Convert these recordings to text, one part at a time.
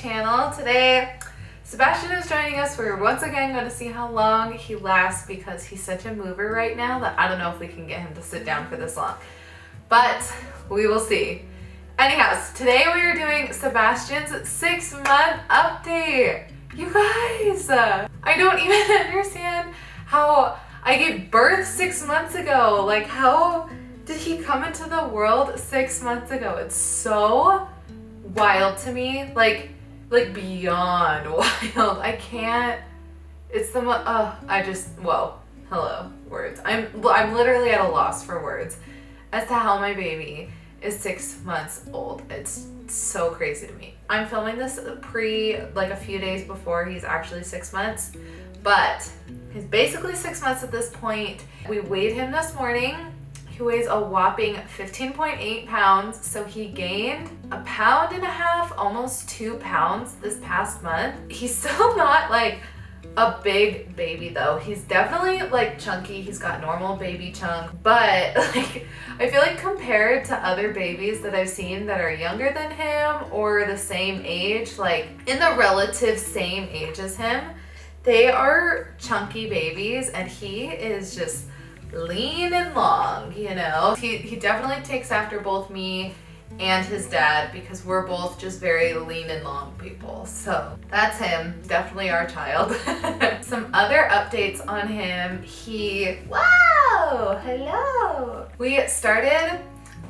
channel. Today, Sebastian is joining us. We're once again going to see how long he lasts because he's such a mover right now that I don't know if we can get him to sit down for this long. But we will see. Anyhow, today we are doing Sebastian's 6-month update. You guys, I don't even understand how I gave birth 6 months ago. Like, how did he come into the world 6 months ago? It's so wild to me, like beyond wild. I can't. It's the whoa, hello, words. I'm literally at a loss for words as to how my baby is 6 months old. It's so crazy to me. I'm filming this like a few days before he's actually 6 months, but he's basically 6 months at this point. We weighed him this morning. He weighs a whopping 15.8 pounds, so he gained 1.5 pounds, almost 2 pounds this past month. He's still not like a big baby though. He's definitely like chunky. He's got normal baby chunk, but like I feel like compared to other babies that I've seen that are younger than him or the same age, like in the relative same age as him, they are chunky babies and he is just lean and long, you know. He definitely takes after both me and his dad because we're both just very lean and long people. So that's him, definitely our child. Some other updates on him. Wow, hello. We started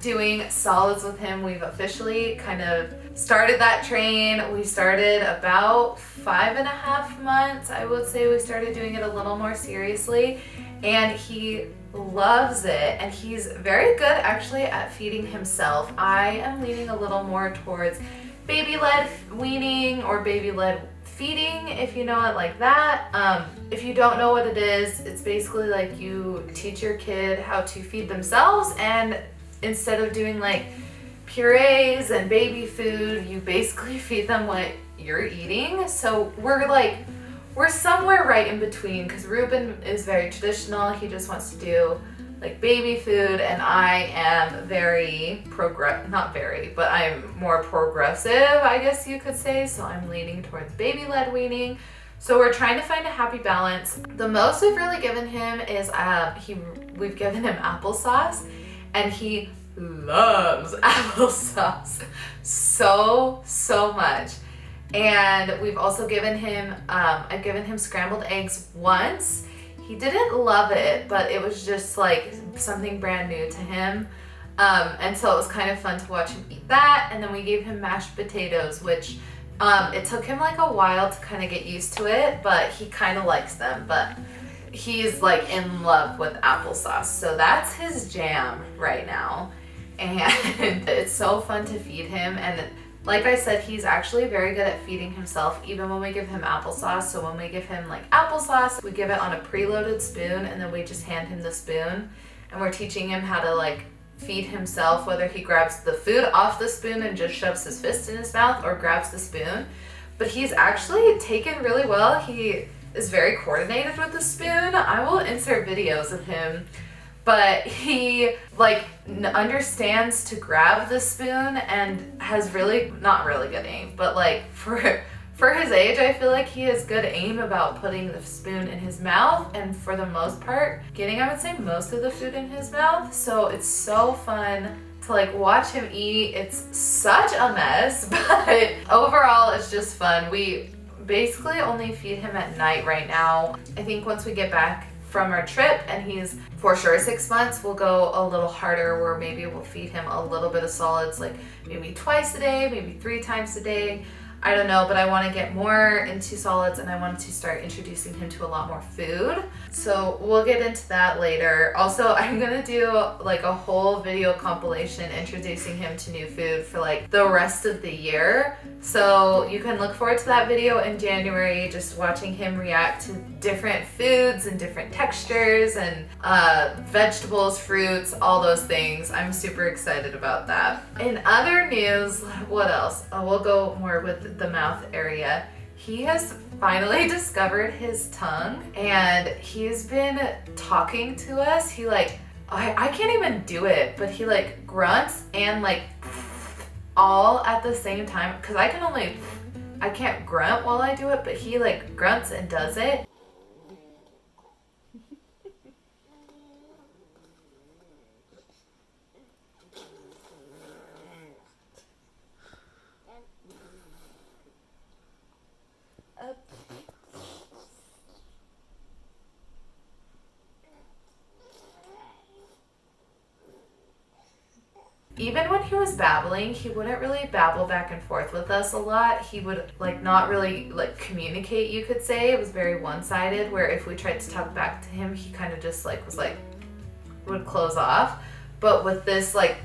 doing solids with him. We've officially kind of started that train. We started about 5.5 months, I would say. We started doing it a little more seriously and he loves it, and he's very good actually at feeding himself. I am leaning a little more towards baby-led weaning or baby-led feeding, if you know it like that. If you don't know what it is, it's basically like you teach your kid how to feed themselves, and instead of doing like purees and baby food, you basically feed them what you're eating. So we're somewhere right in between because Ruben is very traditional. He just wants to do like baby food, and I am I'm more progressive, I guess you could say. So I'm leaning towards baby-led weaning. So we're trying to find a happy balance. The most we've really given him is we've given him applesauce, and he loves applesauce so much. And we've also given him, I've given him scrambled eggs once. He didn't love it, but it was just like something brand new to him. And so it was kind of fun to watch him eat that. And then we gave him mashed potatoes, which it took him like a while to kind of get used to it, but he kind of likes them. But he's like in love with applesauce. So that's his jam right now. And it's so fun to feed him. And like I said, he's actually very good at feeding himself even when we give him applesauce. So when we give him like applesauce, we give it on a preloaded spoon, and then we just hand him the spoon, and we're teaching him how to like feed himself, whether he grabs the food off the spoon and just shoves his fist in his mouth or grabs the spoon. But he's actually taken really well. He is very coordinated with the spoon. I will insert videos of him, but he like understands to grab the spoon and has not really good aim, but like for his age, I feel like he has good aim about putting the spoon in his mouth, and for the most part getting, I would say, most of the food in his mouth. So it's so fun to like watch him eat. It's such a mess, but overall it's just fun. We basically only feed him at night right now. I think once we get back from our trip and he's for sure 6 months, we'll go a little harder where maybe we'll feed him a little bit of solids, like maybe twice a day, maybe 3 times a day. I don't know, but I want to get more into solids, and I wanted to start introducing him to a lot more food. So we'll get into that later. Also, I'm gonna do like a whole video compilation introducing him to new food for like the rest of the year. So you can look forward to that video in January, just watching him react to different foods and different textures and vegetables, fruits, all those things. I'm super excited about that. In other news, what else? We'll go more with the mouth area. He has finally discovered his tongue, and he's been talking to us. He like, I can't even do it, but he like grunts and like all at the same time, because I can only I can't grunt while I do it, but he like grunts and does it. Even when he was babbling, he wouldn't really babble back and forth with us a lot. He would like not really like communicate, you could say. It was very one-sided, where if we tried to talk back to him, he kind of just like was like would close off. But with this like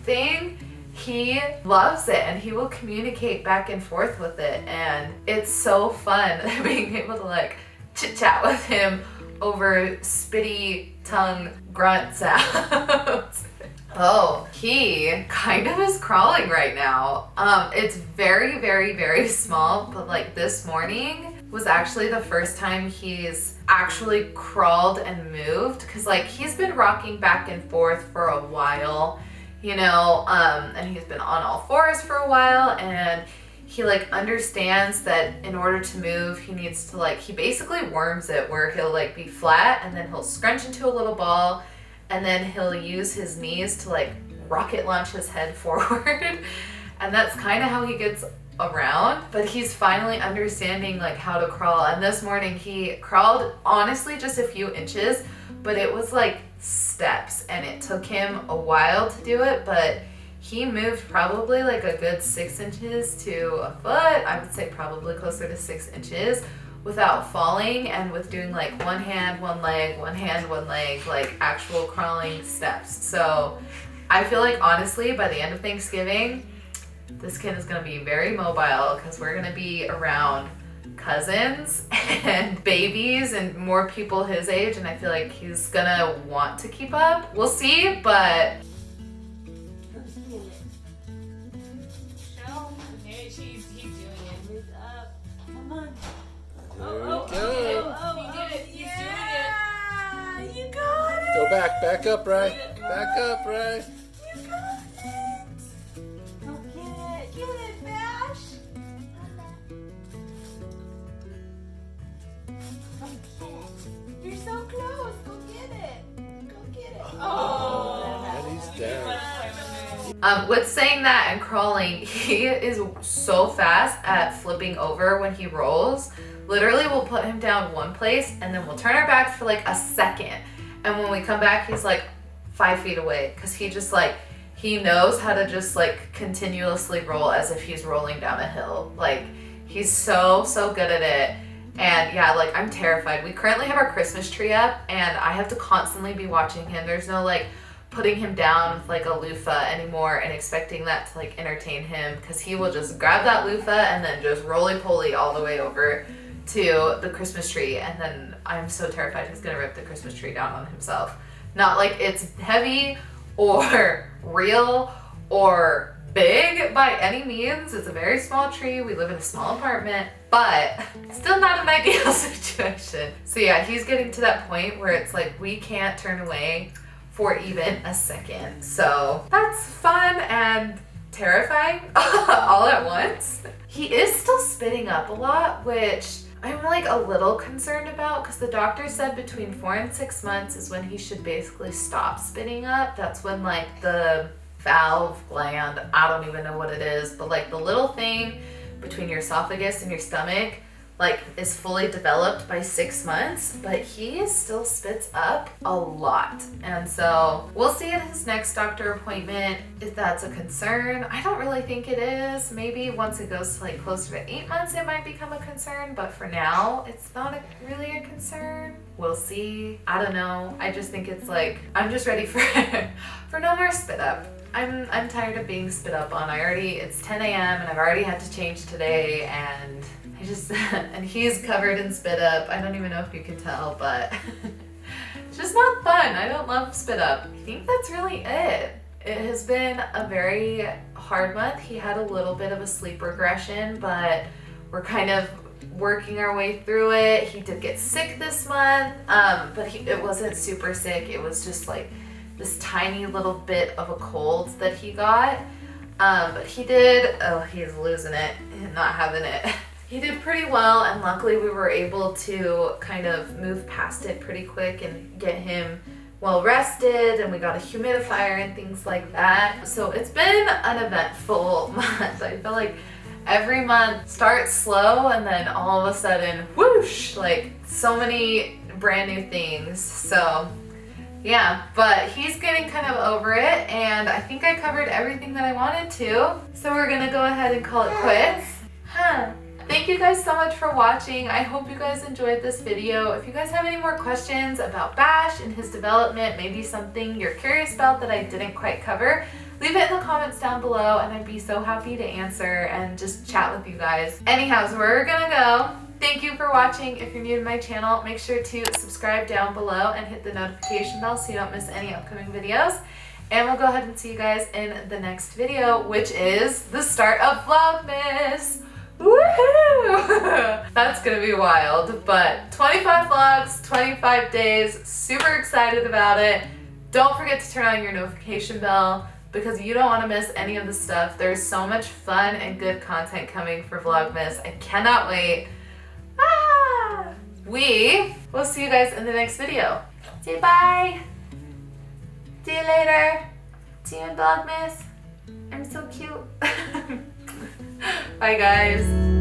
thing, he loves it and he will communicate back and forth with it, and it's so fun being able to like chit chat with him over spitty tongue grunt sounds. Oh, he kind of is crawling right now. It's very, very, very small, but like this morning was actually the first time he's actually crawled and moved, because like he's been rocking back and forth for a while, you know, and he's been on all fours for a while, and he like understands that in order to move, he needs to like, he basically worms it, where he'll like be flat and then he'll scrunch into a little ball, and then he'll use his knees to like rocket launch his head forward. And that's kind of how he gets around, but he's finally understanding like how to crawl. And this morning he crawled honestly just a few inches, but it was like steps, and it took him a while to do it, but he moved probably like a good 6 inches to a foot. I would say probably closer to 6 inches without falling, and with doing like one hand, one leg, one hand, one leg, like actual crawling steps. So I feel like honestly by the end of Thanksgiving, this kid is gonna be very mobile, because we're gonna be around cousins and babies and more people his age, and I feel like he's gonna want to keep up. We'll see, but Go back, back up, Bri. Back up, Bri. You got it. Go get it, Bash. Go get it. You're so close. Go get it. Go get it. Oh, and he's down. with saying that and crawling, he is so fast at flipping over when he rolls. Literally, we'll put him down one place and then we'll turn our backs for like a second. And when we come back, he's like 5 feet away, because he just like, he knows how to just like continuously roll as if he's rolling down a hill. Like he's so good at it. And yeah, like I'm terrified. We currently have our Christmas tree up, and I have to constantly be watching him. There's no like putting him down with like a loofah anymore and expecting that to like entertain him, because he will just grab that loofah and then just roly-poly all the way over to the Christmas tree, and then I'm so terrified he's gonna rip the Christmas tree down on himself. Not like it's heavy or real or big by any means. It's a very small tree. We live in a small apartment, but still not an ideal situation. So yeah, he's getting to that point where it's like we can't turn away for even a second. So that's fun and terrifying all at once. He is still spitting up a lot, which I'm like a little concerned about, because the doctor said between 4 and 6 months is when he should basically stop spitting up. That's when like the valve gland, I don't even know what it is, but like the little thing between your esophagus and your stomach like is fully developed by 6 months, but he still spits up a lot. And so we'll see at his next doctor appointment if that's a concern. I don't really think it is. Maybe once it goes to like closer to 8 months, it might become a concern, but for now, it's not really a concern. We'll see. I don't know. I just think it's like, I'm just ready for for no more spit up. I'm tired of being spit up on. It's 10 a.m. and I've already had to change today, and and he's covered in spit up. I don't even know if you can tell, but it's just not fun. I don't love spit up. I think that's really it. It has been a very hard month. He had a little bit of a sleep regression, but we're kind of working our way through it. He did get sick this month, but it wasn't super sick. It was just like this tiny little bit of a cold that he got. But he did, oh, he's losing it and not having it. He did pretty well, and luckily we were able to kind of move past it pretty quick and get him well rested, and we got a humidifier and things like that. So it's been an eventful month. I feel like every month starts slow and then all of a sudden, whoosh, like so many brand new things. So yeah, but he's getting kind of over it, and I think I covered everything that I wanted to. So we're gonna go ahead and call it quits. Thank you guys so much for watching. I hope you guys enjoyed this video. If you guys have any more questions about Bash and his development, maybe something you're curious about that I didn't quite cover, leave it in the comments down below and I'd be so happy to answer and just chat with you guys. Anyhow, so we're gonna go. Thank you for watching. If you're new to my channel, make sure to subscribe down below and hit the notification bell so you don't miss any upcoming videos. And we'll go ahead and see you guys in the next video, which is the start of Vlogmas. Woohoo! That's gonna be wild, but 25 vlogs, 25 days, super excited about it. Don't forget to turn on your notification bell because you don't want to miss any of the stuff. There's so much fun and good content coming for Vlogmas. I cannot wait. We will see you guys in the next video. Say bye. See you later. See you in Vlogmas. I'm so cute. Bye guys.